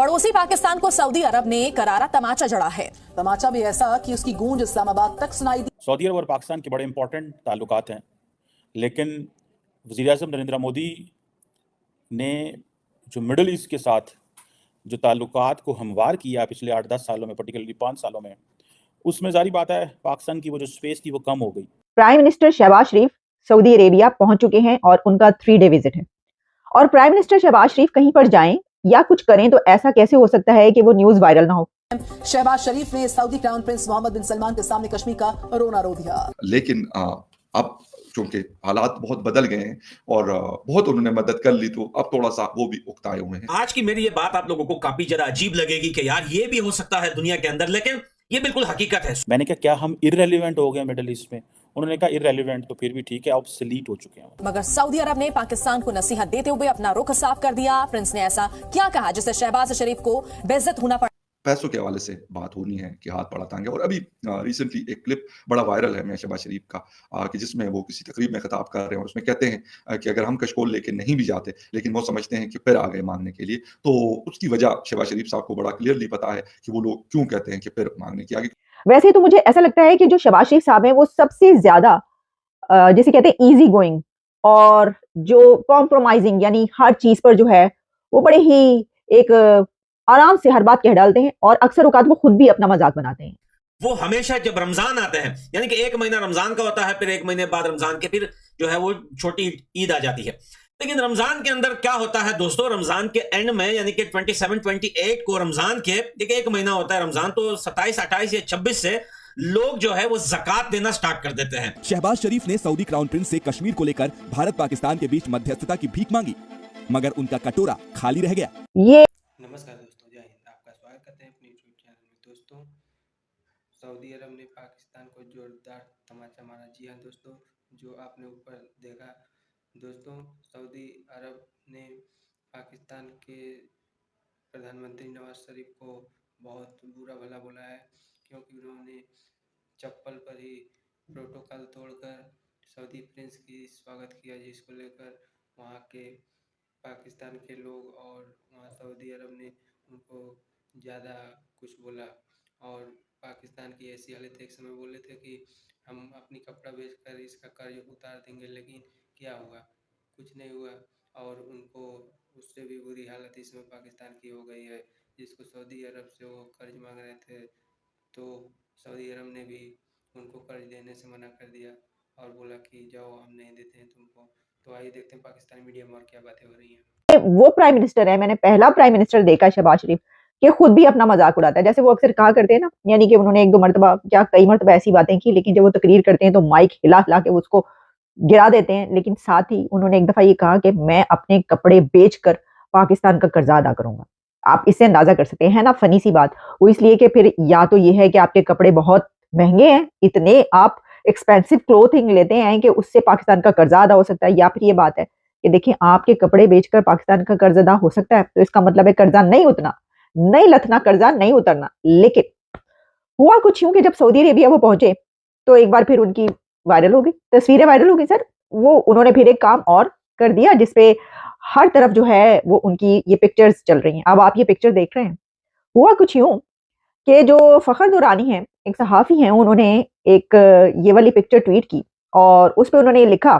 पड़ोसी पाकिस्तान को सऊदी अरब ने करारा तमाचा जड़ा है। तमाचा भी ऐसा कि उसकी गूंज इस्लामाबाद तक सुनाई दी। सऊदी अरब और पाकिस्तान के बड़े इंपॉर्टेंट ताल्लुकात हैं, लेकिन वज़ीर-ए-आज़म नरेंद्र मोदी ने जो मिडल ईस्ट के साथ जो ताल्लुकात को हमवार किया पिछले 8-10 सालों में, पर्टिकुलरली 5 सालों में, उसमें ज़ाहिर बात है पाकिस्तान की वो जो स्पेस थी वो कम हो गई। प्राइम मिनिस्टर शहबाज शरीफ सऊदी अरेबिया पहुंच चुके हैं और उनका 3 डे विजिट है। और प्राइम मिनिस्टर शहबाज शरीफ कहीं पर जाएं या कुछ करें तो ऐसा कैसे हो सकता है कि वो न्यूज वायरल ना हो। शहबाज शरीफ ने सऊदी क्राउन प्रिंस मोहम्मद बिन सलमान के सामने कश्मीर का रोना रो दिया। लेकिन अब चूंकि हालात बहुत बदल गए हैं और बहुत उन्होंने मदद कर ली, तो अब थोड़ा सा वो भी उकताए हुए हैं। आज की मेरी ये बात आप लोगों को काफी जरा अजीब लगेगी कि यार ये भी हो सकता है दुनिया के अंदर, लेकिन ये बिल्कुल हकीकत है। मैंने कहा क्या हम इररेलेवेंट हो गए मिडल ईस्ट में? उन्होंने कहा इररेलेवेंट तो फिर भी ठीक है, ऑब्सोलीट हो चुके हैं। मगर सऊदी अरब ने पाकिस्तान को नसीहत देते हुए अपना रुख साफ कर दिया। प्रिंस ने ऐसा क्या कहा जिससे शहबाज शरीफ को बेइज्जत होना पड़ा? पैसों के हवाले से बात होनी है कि हाथ बड़ा तांगे। और अभी रिसेंटली एक क्लिप बड़ा वायरल है शहबाज शरीफ का, कि जिसमें वो किसी तकरीब में खिताब कर रहे हैं और उसमें कहते हैं कि अगर हम कशकोल लेके नहीं भी जाते, लेकिन वो समझते हैं कि फिर आ गए मांगने के लिए, तो उसकी वजह शहबाज शरीफ साहब को बड़ा क्लियरली पता है कि वो लोग क्यों कहते हैं कि फिर मांगने की। आगे वैसे तो मुझे ऐसा लगता है कि जो शहबाज शरीफ साहब हैं वो सबसे ज्यादा जिसे कहते हैं इजी गोइंग और जो कॉम्प्रोमाइजिंग यानी हर चीज पर जो है वो बड़े ही एक आराम से हर बात कह डालते हैं और अक्सर औकात वो खुद भी अपना मजाक बनाते हैं। वो हमेशा जब रमजान आता है, यानी कि 1 महीना रमजान का होता है, फिर 1 महीने बाद रमजान के फिर जो है वो छोटी ईद आ जाती है। लेकिन रमजान के अंदर क्या होता है दोस्तों, रमजान के एंड में यानी कि 27-28 को रमजान के देखिए 1 महीना होता है रमजान, तो 27, 28 या 26 से लोग जो है वो ज़कात देना स्टार्ट कर देते हैं। शहबाज शरीफ ने सऊदी क्राउन प्रिंस से कश्मीर को लेकर भारत पाकिस्तान के बीच मध्यस्थता की भीख मांगी, मगर उनका कटोरा खाली रह गया। ये नमस्कार दोस्तों, जय हिंद। आपका स्वागत करते हैं अपने यूट्यूब चैनल में। दोस्तों, सऊदी अरब ने पाकिस्तान को जोरदार तमाचा मारा। जी हाँ दोस्तों, जो आपने ऊपर देखा। दोस्तों, सऊदी अरब ने पाकिस्तान के प्रधानमंत्री नवाज शरीफ को बहुत बुरा भला बोला है, क्योंकि उन्होंने चप्पल पर ही प्रोटोकॉल तोड़कर सऊदी प्रिंस की स्वागत किया, जिसको लेकर वहाँ के पाकिस्तान के लोग और वहाँ सऊदी अरब ने उनको ज़्यादा कुछ बोला। और पाकिस्तान की ऐसी हालत एक समय बोले थे कि हम अपनी कपड़ा बेचकर इसका कर्ज उतार देंगे, लेकिन क्या हुआ? कुछ नहीं हुआ और उनको उससे भी बुरी हालत इसमें पाकिस्तान की हो गई है, जिसको सऊदी अरब से वो कर्ज मांग रहे थे, तो सऊदी अरब ने भी उनको कर्ज देने से मना कर दिया और बोला कि जाओ, हम नहीं देते हैं तुमको। तो आइए देखते हैं पाकिस्तानी मीडिया में और क्या बातें हो रही हैं। वो प्राइम मिनिस्टर है, मैंने पहला प्राइम मिनिस्टर देखा शहबाज शरीफ कि खुद भी अपना मजाक उड़ाता है, जैसे वो अक्सर कहा करते हैं ना, यानी कि उन्होंने 1-2 मरतबा क्या कई मरतबा ऐसी बातें की, लेकिन जब वो तकरीर करते हैं तो माइक हिला हिला के उसको गिरा देते हैं। लेकिन साथ ही उन्होंने एक दफा ये कहा कि मैं अपने कपड़े बेचकर पाकिस्तान का कर्जा अदा करूंगा। आप इससे अंदाजा कर सकते हैं ना, फनी सी बात। वो इसलिए कि फिर या तो ये है कि आपके कपड़े बहुत महंगे हैं, इतने आप एक्सपेंसिव क्लोथिंग लेते हैं कि उससे पाकिस्तान का कर्जा अदा हो सकता है, या फिर ये बात है कि देखिए आपके कपड़े बेचकर पाकिस्तान का कर्ज अदा हो सकता है, तो इसका मतलब है कर्जा नहीं उतना, नहीं लथना, कर्जा नहीं उतरना। लेकिन हुआ कुछ यूं कि जब सऊदी अरेबिया वो पहुंचे तो एक बार फिर उनकी वायरल हो गई, तस्वीरें वायरल हो गई। सर, वो उन्होंने फिर एक काम और कर दिया जिसपे हर तरफ जो है वो उनकी ये पिक्चर्स चल रही हैं। अब आप ये पिक्चर देख रहे हैं। हुआ कुछ यूं कि जो फखर दुरानी है, एक सहाफ़ी हैं, उन्होंने एक ये वाली पिक्चर ट्वीट की और उस पे उन्होंने लिखा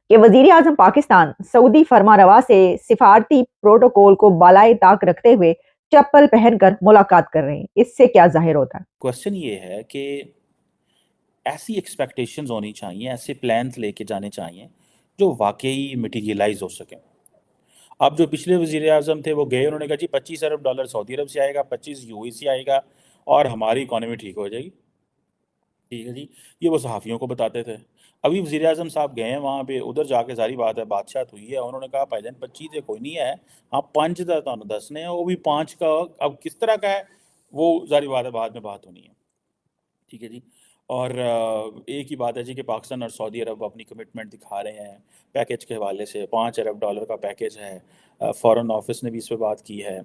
कि वज़ीर आज़म पाकिस्तान सऊदी फरमारवा से सिफारती प्रोटोकॉल को बालाए ताक रखते हुए चप्पल पहनकर मुलाकात कर रहे हैं। इससे क्या ज़ाहिर होता है? क्वेश्चन ये है कि ऐसी एक्सपेक्टेशंस होनी चाहिए, ऐसे प्लान्स लेके जाने चाहिए जो वाकई मटीरियलाइज हो सकें। अब जो पिछले वज़ीर आज़म थे वो गए, उन्होंने कहा जी $25 अरब सऊदी अरब से आएगा, 25 यूएई से आएगा और हमारी इकॉनमी ठीक हो जाएगी। ठीक है जी, ये वो सहाफ़ियों को बताते थे। अभी वज़ीर आज़म साहब गए हैं वहाँ पे, उधर जाके सारी बात है बादशाहत हुई है, उन्होंने कहा भाईजान 25 से कोई नहीं है, हाँ 5 का तो दसने हैं, वो भी 5 का अब किस तरह का है वो सारी बात है, बाद में बात होनी है। ठीक है जी। और एक ही बात है जी कि पाकिस्तान और सऊदी अरब अपनी कमिटमेंट दिखा रहे हैं पैकेज के हवाले से। $5 अरब का पैकेज है, फॉरेन ऑफिस ने भी इस पर बात की है।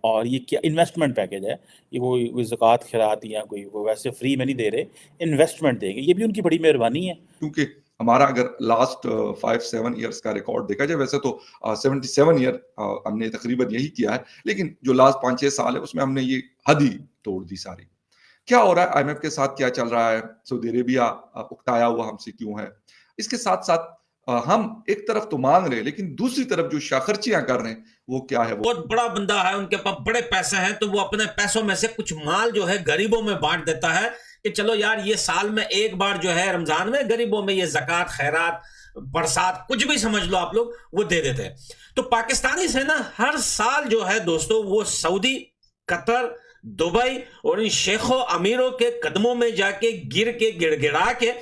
और ये क्या इन्वेस्टमेंट पैकेज है, ये कोई ज़कात खैरात या कोई वो वैसे फ्री में नहीं दे रहे, इन्वेस्टमेंट देंगे, ये भी उनकी बड़ी मेहरबानी है। क्योंकि हमारा अगर लास्ट 5-7 ईयर्स का रिकॉर्ड देखा जाए, वैसे तो 77 ईयर हमने तकरीबन यही किया है, लेकिन जो लास्ट 5-6 साल है उसमें हमने ये हद ही तोड़ दी सारी। क्या हो रहा है, आईएमएफ के साथ क्या चल रहा है, सऊदी अरेबिया उकताया हुआ हमसे क्यों है? इसके साथ-साथ हम एक तरफ तो मांग रहे हैं, लेकिन दूसरी तरफ जो शाखर्चियाँ कर रहे हैं, वो क्या है? वो बहुत बड़ा बंदा है, उनके पास बड़े पैसे हैं, तो वो अपने पैसों में से कुछ माल जो है गरीबों में बांट देता है कि चलो यार ये साल में एक बार जो है रमजान में गरीबों में ये ज़कात, खैरात, बरसात, कुछ भी समझ लो आप लोग, वो दे देते हैं। तो पाकिस्तानी सेना हर साल जो है दोस्तों वो सऊदी, कतर, दुबई और इन शेखों अमीरों के कदमों में जाके गिर के गिड़गिड़ा के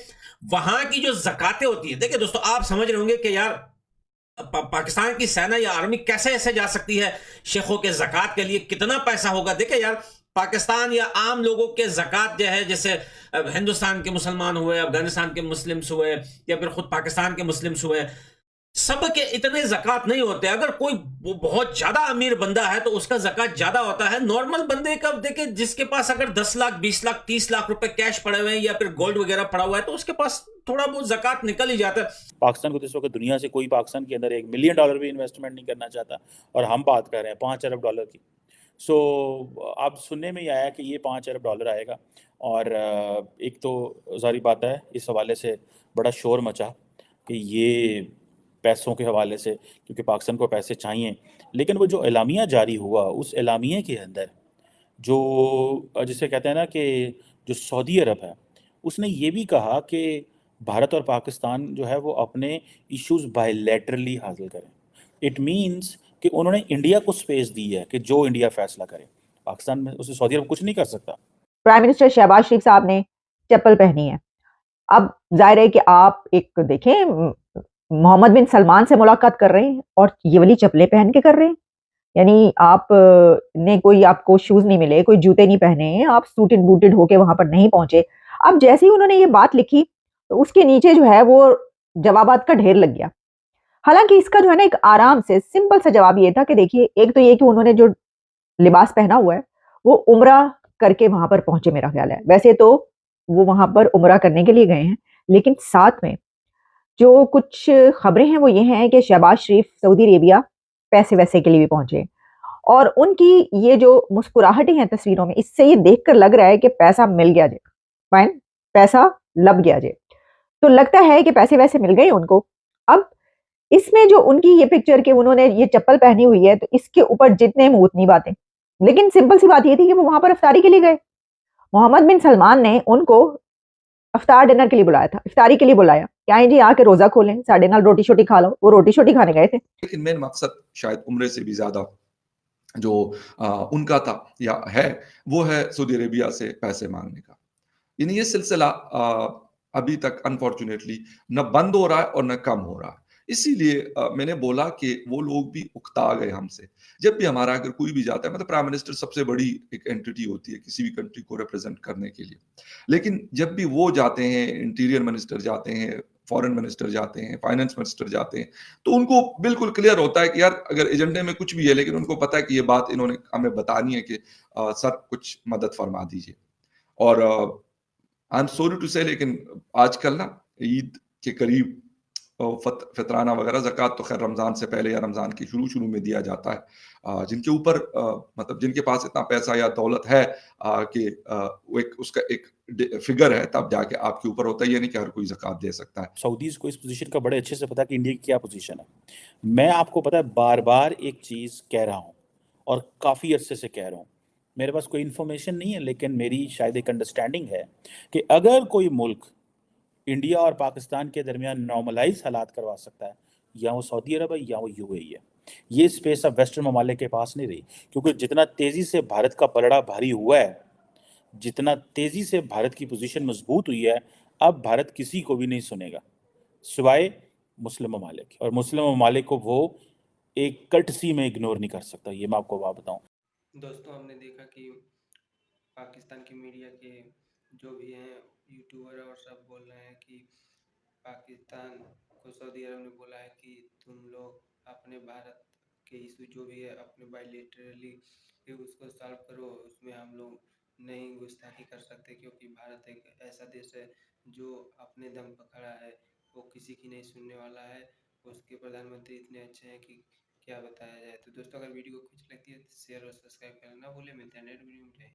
वहां की जो ज़कातें होती है, देखिए दोस्तों आप समझ रहे होंगे कि यार पाकिस्तान की सेना या आर्मी कैसे ऐसे जा सकती है शेखों के ज़कात के लिए, कितना पैसा होगा। देखिए यार पाकिस्तान या आम लोगों के ज़कात जो है, जैसे हिंदुस्तान के मुसलमान हुए, अफगानिस्तान के मुस्लिम्स हुए, या फिर खुद पाकिस्तान के मुस्लिम्स हुए, सबके इतने ज़कात नहीं होते। अगर कोई बहुत ज्यादा अमीर बंदा है तो उसका ज़कात ज्यादा होता है। नॉर्मल बंदे का देखिए, जिसके पास अगर 10 लाख, 20 लाख, 30 लाख रुपए कैश पड़े हुए हैं या फिर गोल्ड वगैरह पड़ा हुआ है, तो उसके पास थोड़ा बहुत ज़कात निकल ही जाता है। पाकिस्तान को तो इस वक्त दुनिया से कोई पाकिस्तान के अंदर $1 मिलियन भी इन्वेस्टमेंट नहीं करना चाहता, और हम बात कर रहे हैं $5 अरब की। सो अब सुनने में ही आया कि ये $5 अरब आएगा, और एक तो ज़ाहिर बात है इस हवाले से बड़ा शोर मचा कि ये पैसों के हवाले से, क्योंकि पाकिस्तान को पैसे चाहिए। लेकिन वो जो एलामिया जारी हुआ, उस एलामिया के अंदर जो जिसे कहते हैं ना कि जो सऊदी अरब है, उसने ये भी कहा कि भारत और पाकिस्तान जो है वो अपने इश्यूज बायलैटरली हासिल करें। इट मीन्स कि उन्होंने इंडिया को स्पेस दी है कि जो इंडिया फैसला करे, पाकिस्तान में उसे सऊदी अरब कुछ नहीं कर सकता। प्राइम मिनिस्टर शहबाज शरीफ साहब ने चप्पल पहनी है। अब जाहिर है कि आप एक देखें, मोहम्मद बिन सलमान से मुलाकात कर रहे हैं और ये वाली चप्पलें पहन के कर रहे हैं। यानी आप ने कोई आपको शूज नहीं मिले, कोई जूते नहीं पहने, आप सूटेड बूटेड होके वहां पर नहीं पहुंचे। अब जैसे ही उन्होंने ये बात लिखी तो उसके नीचे जो है वो जवाबात का ढेर लग गया। हालांकि इसका जो है ना एक आराम से सिंपल सा जवाब ये था कि देखिए, एक तो ये कि उन्होंने जो लिबास पहना हुआ है वो उम्रा करके वहां पर पहुंचे, मेरा ख्याल है। वैसे तो वो वहां पर उम्रा करने के लिए गए हैं, लेकिन साथ में जो कुछ खबरें हैं वो ये हैं कि शहबाज शरीफ सऊदी अरेबिया पैसे वैसे के लिए भी पहुंचे, और उनकी ये जो मुस्कुराहटें हैं तस्वीरों में, इससे ये देखकर लग रहा है कि पैसा मिल गया जे, फाइन, पैसा लब गया जे। तो लगता है कि पैसे वैसे मिल गए उनको। अब इसमें जो उनकी ये पिक्चर के उन्होंने ये चप्पल पहनी हुई है, तो इसके ऊपर जितने मुंह उतनी बातें। लेकिन सिंपल सी बात ये थी कि वो वहां पर इफ्तारी के लिए गए। मोहम्मद बिन सलमान ने उनको इफ्तार डिनर के लिए बुलाया था, इफ्तारी के लिए बुलाया, क्या है जी आके रोजा खोलें, साढ़े नाल रोटी शोटी खा लो। वो रोटी शोटी खाने गए थे। लेकिन मेन मकसद शायद उम्रे से भी ज्यादा जो उनका था या है, वो है सऊदी अरेबिया से पैसे मांगने का। यानी ये सिलसिला अभी तक अनफॉर्चुनेटली न बंद हो रहा है और न कम हो रहा है। इसीलिए मैंने बोला कि वो लोग भी उकता गए हमसे। जब भी हमारा अगर कोई भी जाता है, मतलब प्राइम मिनिस्टर सबसे बड़ी एक एंटिटी होती है किसी भी कंट्री को रिप्रेजेंट करने के लिए, लेकिन जब भी वो जाते हैं, इंटीरियर मिनिस्टर जाते हैं, फॉरेन मिनिस्टर जाते हैं, फाइनेंस मिनिस्टर जाते हैं, तो उनको बिल्कुल क्लियर होता है कि यार अगर एजेंडे में कुछ भी है, लेकिन उनको पता है कि ये बात इन्होंने हमें बतानी है कि सर कुछ मदद फरमा दीजिए। और आई एम सॉरी टू से, लेकिन आजकल ना ईद के करीब फितराना वगैरह, ज़कात तो खैर रमज़ान से पहले या रमज़ान के शुरू में दिया जाता है। जिनके ऊपर मतलब जिनके पास इतना पैसा या दौलत है कि वो एक उसका एक फिगर है, तब जाके आपके ऊपर होता है। ये नहीं कि हर कोई ज़कात दे सकता है। सऊदीज़ को इस पोजीशन का बड़े अच्छे से पता है कि इंडिया की क्या पोजीशन है। मैं आपको पता है बार-बार एक चीज़ कह रहा हूँ, और काफ़ी अरसे से कह रहा हूँ। मेरे पास कोई इन्फॉर्मेशन नहीं है, लेकिन मेरी शायद एक अंडरस्टैंडिंग है कि अगर कोई मुल्क इंडिया और पाकिस्तान के दरमियान नॉर्मलाइज हालात करवा सकता है, या वो सऊदी अरब है या वो यूएई है। ये स्पेस अब वेस्टर्न ममालिक के पास नहीं रही, क्योंकि जितना तेज़ी से भारत का पलड़ा भारी हुआ है, जितना तेज़ी से भारत की पोजीशन मजबूत हुई है, अब भारत किसी को भी नहीं सुनेगा सिवाय मुस्लिम ममालिक के। और मुस्लिम ममालिक को वो एक कर्टसी में इग्नोर नहीं कर सकता, ये मैं आपको बात बताऊँ। दोस्तों हमने देखा कि पाकिस्तान की मीडिया के जो भी हैं यूट्यूबर और सब बोल रहे हैं कि पाकिस्तान को सऊदी अरब ने बोला है कि तुम लोग अपने भारत के इशू जो भी है अपने बायलेटरली उसको सॉल्व करो, उसमें हम लोग नहीं गुस्ताखी कर सकते, क्योंकि भारत एक ऐसा देश है जो अपने दम पर खड़ा है। वो किसी की नहीं सुनने वाला है। उसके प्रधानमंत्री इतने अच्छे हैं कि क्या बताया जाए। तो दोस्तों अगर वीडियो को कुछ लगती है तो शेयर और सब्सक्राइब करना ना भूलें। मिलते हैं नेक्स्ट वीडियो में।